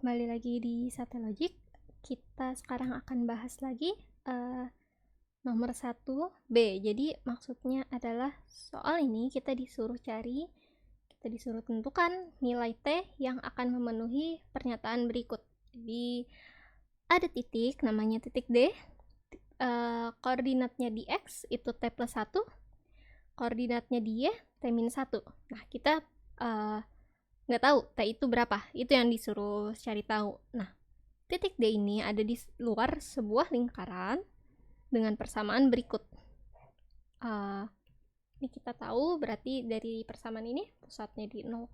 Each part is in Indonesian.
kembali lagi di Satelogik. Kita sekarang akan bahas lagi nomor 1B. Jadi maksudnya adalah soal ini kita disuruh tentukan nilai T yang akan memenuhi pernyataan berikut. Jadi ada titik, namanya titik D. Koordinatnya di X itu T plus 1. Koordinatnya di Y T-1. Nah, kita nggak tahu T itu berapa, itu yang disuruh cari tahu. Nah, titik D ini ada di luar sebuah lingkaran dengan persamaan berikut. Ini kita tahu berarti dari persamaan ini pusatnya di 0,0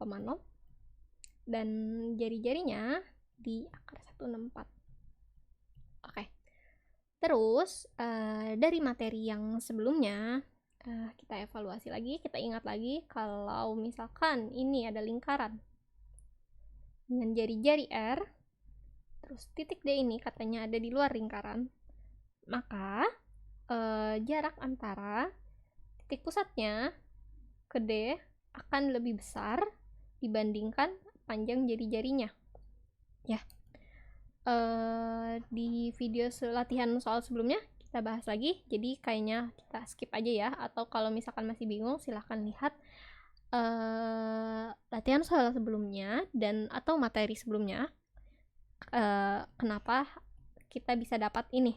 dan jari-jarinya di akar 164. Oke. Terus dari materi yang sebelumnya kita evaluasi lagi, kita ingat lagi kalau misalkan ini ada lingkaran dengan jari-jari R, terus titik D ini katanya ada di luar lingkaran, maka jarak antara titik pusatnya ke D akan lebih besar dibandingkan panjang jari-jarinya. Ya, di video latihan soal sebelumnya kita bahas lagi, jadi kayaknya kita skip aja ya, atau kalau misalkan masih bingung silahkan lihat latihan soal sebelumnya dan atau materi sebelumnya. Kenapa kita bisa dapat ini?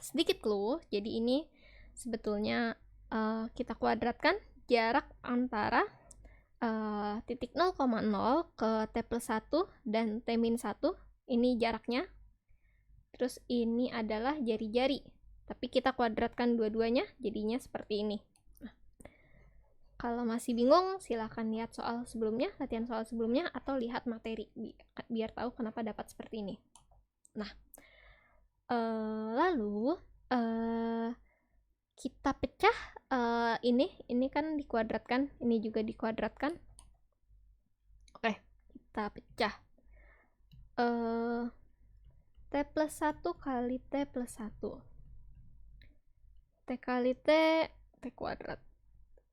Sedikit clue, jadi ini sebetulnya kita kuadratkan jarak antara titik 0,0 ke T plus 1 dan T-1, ini jaraknya. Terus ini adalah jari-jari, tapi kita kuadratkan dua-duanya, jadinya seperti ini. Nah, kalau masih bingung, silahkan lihat soal sebelumnya, latihan soal sebelumnya, atau lihat materi, biar tahu kenapa dapat seperti ini. Nah, lalu kita pecah ini kan dikuadratkan, ini juga dikuadratkan. Oke, kita pecah. T plus 1 kali T plus 1. T kali T, T kuadrat.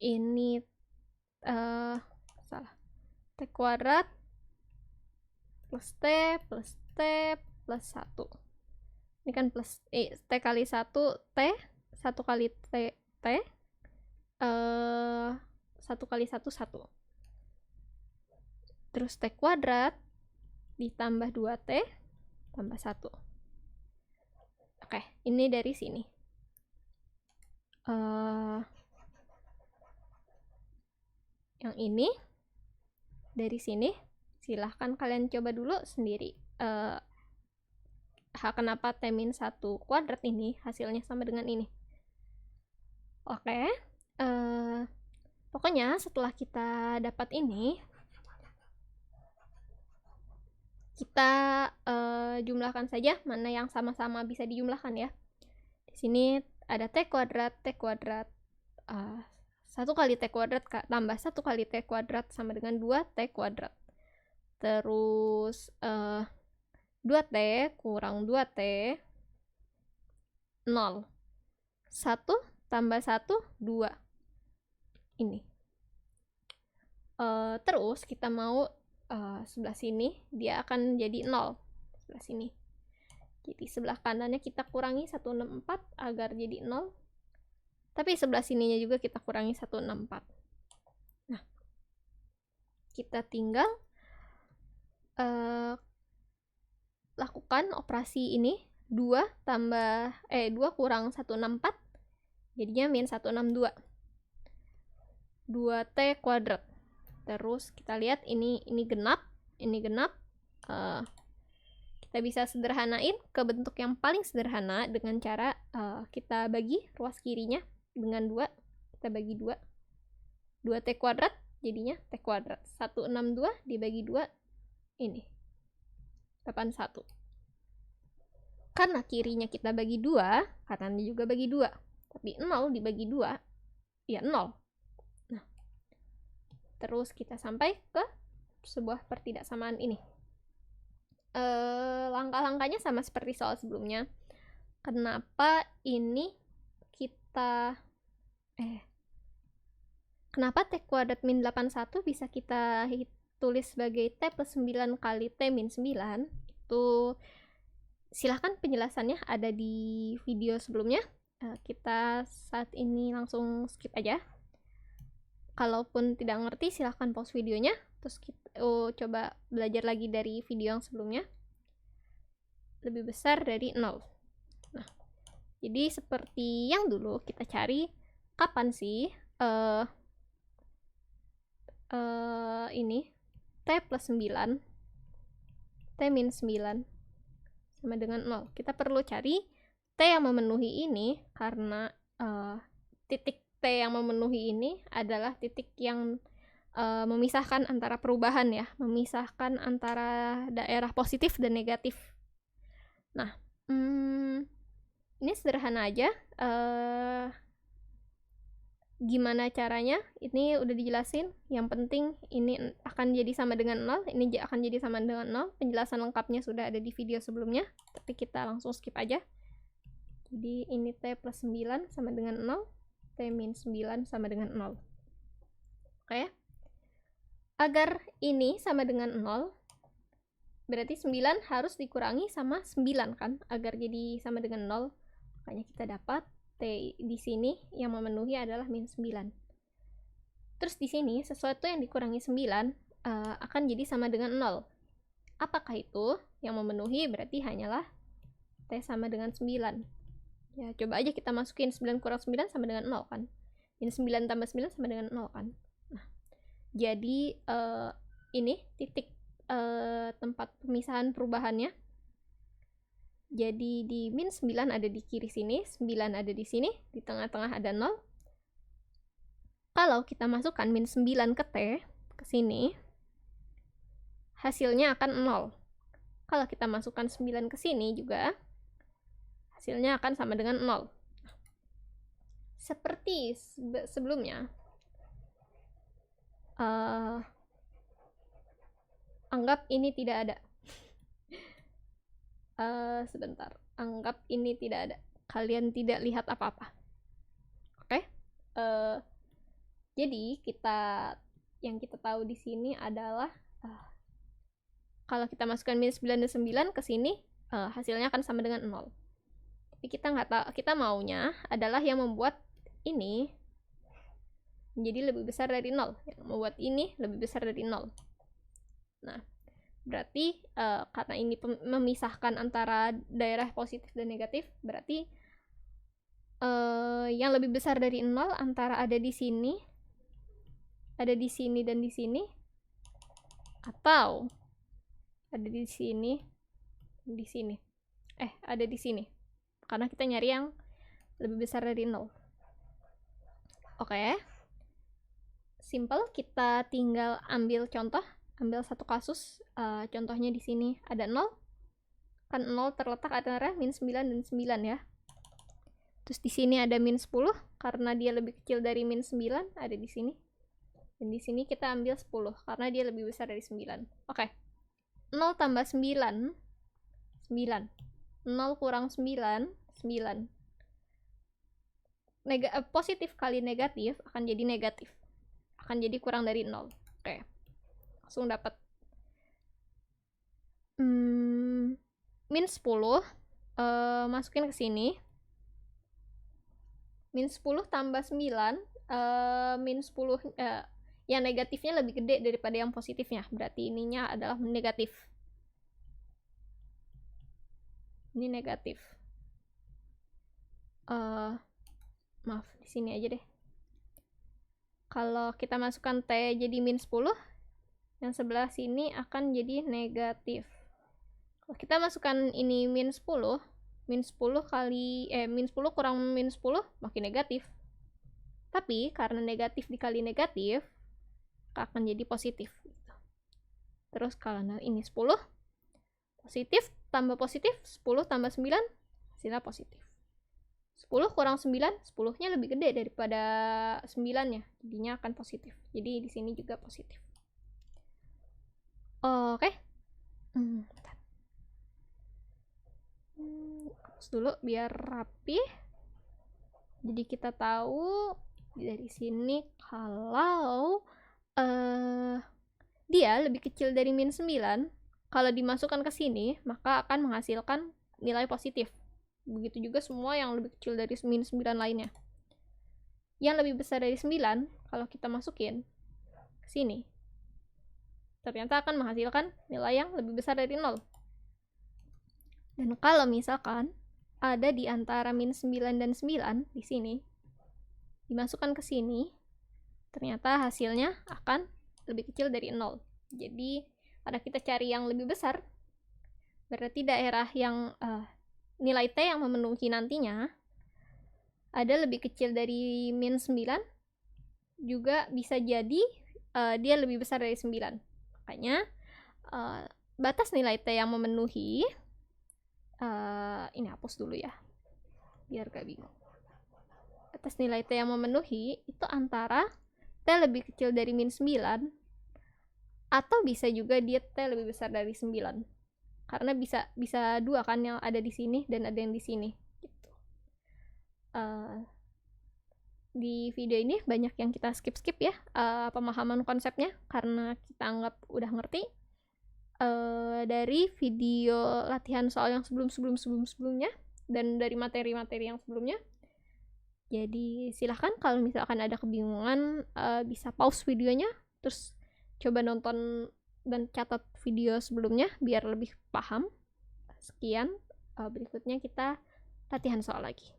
Ini salah. T kuadrat plus T plus T plus 1. Ini kan plus T kali 1 T, 1 kali T, 1 kali 1, 1. Terus T kuadrat ditambah 2T tambah 1. Oke, ini dari sini. Yang ini dari sini, silahkan kalian coba dulu sendiri. Kenapa T-1 kuadrat ini hasilnya sama dengan ini? Oke, pokoknya setelah kita dapat ini, kita jumlahkan saja mana yang sama-sama bisa dijumlahkan ya. Di sini ada T kuadrat 1 kali T kuadrat tambah 1 kali T kuadrat sama dengan 2T kuadrat. Terus 2T kurang 2T 0. 1 tambah 1 2. Ini. Terus kita mau sebelah sini dia akan jadi 0. Sebelah sini. Jadi sebelah kanannya kita kurangi 164 agar jadi 0. Tapi sebelah sininya juga kita kurangi 164. Nah, kita tinggal lakukan operasi ini. 2 kurang 164 jadinya min 162. 2T kuadrat. Terus kita lihat ini genap, kita bisa sederhanain ke bentuk yang paling sederhana dengan cara kita bagi ruas kirinya dengan 2, kita bagi 2. 2T kuadrat jadinya T kuadrat. 162 dibagi 2 ini 81. Karena kirinya kita bagi 2, kanannya juga bagi 2. Tapi 0 dibagi 2 ya 0. Nah, terus kita sampai ke sebuah pertidaksamaan ini. Langkah-langkahnya sama seperti soal sebelumnya. Kenapa ini kita kenapa T kuadrat min 81 bisa kita tulis sebagai T plus 9 kali T min 9, itu silahkan penjelasannya ada di video sebelumnya. Kita saat ini langsung skip aja. Kalaupun tidak ngerti, silahkan pause videonya, terus kita coba belajar lagi dari video yang sebelumnya. Lebih besar dari 0. Nah, jadi seperti yang dulu, kita cari kapan sih ini T plus 9, T min 9 sama dengan 0. Kita perlu cari T yang memenuhi ini, karena titik T yang memenuhi ini adalah titik yang memisahkan antara perubahan ya, memisahkan antara daerah positif dan negatif. Nah, ini sederhana aja. Gimana caranya? Ini udah dijelasin. Yang penting ini akan jadi sama dengan 0, ini akan jadi sama dengan 0. Penjelasan lengkapnya sudah ada di video sebelumnya, tapi kita langsung skip aja. Jadi ini T plus 9 sama dengan 0, T min 9 sama dengan 0. Oke. Agar ini sama dengan 0, berarti 9 harus dikurangi sama 9 kan, agar jadi sama dengan 0. Makanya kita dapat T di sini yang memenuhi adalah min 9. Terus di sini sesuatu yang dikurangi 9 akan jadi sama dengan 0. Apakah itu? Yang memenuhi berarti hanyalah T sama dengan 9. Ya, coba aja kita masukin 9 kurang 9 sama dengan 0 kan. Min 9 tambah 9 sama dengan 0 kan. Nah, jadi ini titik tempat pemisahan perubahannya. Jadi di min 9 ada di kiri sini, 9 ada di sini, di tengah-tengah ada 0. Kalau kita masukkan min 9 ke T, ke sini, hasilnya akan 0. Kalau kita masukkan 9 ke sini juga, hasilnya akan sama dengan 0. Seperti sebelumnya, anggap ini tidak ada. Sebentar, anggap ini tidak ada. Kalian tidak lihat apa-apa. Oke? Jadi yang kita tahu di sini adalah kalau kita masukkan min 9 dan 9 ke sini, hasilnya akan sama dengan 0. Tapi kita nggak tahu, kita maunya adalah yang membuat ini menjadi lebih besar dari 0, yang membuat ini lebih besar dari 0. Nah, berarti karena ini memisahkan antara daerah positif dan negatif, berarti yang lebih besar dari 0 antara ada di sini dan di sini, atau ada di sini, ada di sini, karena kita nyari yang lebih besar dari 0. Oke. Simple, kita tinggal ambil contoh. Ambil satu kasus, contohnya di sini ada 0. Kan 0 terletak antara min 9 dan 9 ya. Terus di sini ada min 10, karena dia lebih kecil dari min 9, ada di sini. Dan di sini kita ambil 10, karena dia lebih besar dari 9. Oke. 0 tambah 9, 9. 0 kurang 9, 9. Positif kali negatif akan jadi negatif. Akan jadi kurang dari 0. Oke. Langsung dapat min 10, masukin ke sini. Min 10 tambah 9, min 10 yang negatifnya lebih gede daripada yang positifnya, berarti ininya adalah negatif. Ini negatif. Maaf, di sini aja deh. Kalau kita masukkan T jadi min 10, yang sebelah sini akan jadi negatif. Kalau kita masukkan ini min 10 kali min 10 kurang min 10 makin negatif. Tapi karena negatif dikali negatif akan jadi positif. Terus kalau ini 10, positif tambah positif, 10 tambah 9 hasilnya positif. 10 kurang 9, 10-nya lebih gede daripada 9-nya, jadinya akan positif. Jadi di sini juga positif. Oke. Hapus dulu biar rapi. Jadi kita tahu dari sini kalau dia lebih kecil dari min 9, kalau dimasukkan ke sini, maka akan menghasilkan nilai positif. Begitu juga semua yang lebih kecil dari min 9 lainnya. Yang lebih besar dari 9, kalau kita masukin ke sini, ternyata akan menghasilkan nilai yang lebih besar dari 0. Dan kalau misalkan ada di antara min 9 dan 9 di sini, dimasukkan ke sini, ternyata hasilnya akan lebih kecil dari 0. Jadi, pada kita cari yang lebih besar, berarti daerah yang nilai T yang memenuhi nantinya ada lebih kecil dari min 9, juga bisa jadi dia lebih besar dari 9. Makanya, batas nilai T yang memenuhi, ini hapus dulu ya, biar gak bingung. Batas nilai T yang memenuhi itu antara T lebih kecil dari min 9, atau bisa juga dia T lebih besar dari 9. Karena bisa dua kan yang ada di sini dan ada yang di sini. Gitu. Di video ini banyak yang kita skip ya, pemahaman konsepnya, karena kita anggap udah ngerti. Dari video latihan soal yang sebelumnya dan dari materi-materi yang sebelumnya. Jadi silahkan kalau misalkan ada kebingungan, bisa pause videonya, terus coba nonton dan catat video sebelumnya biar lebih paham. Sekian, berikutnya kita latihan soal lagi.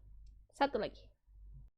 Satu lagi.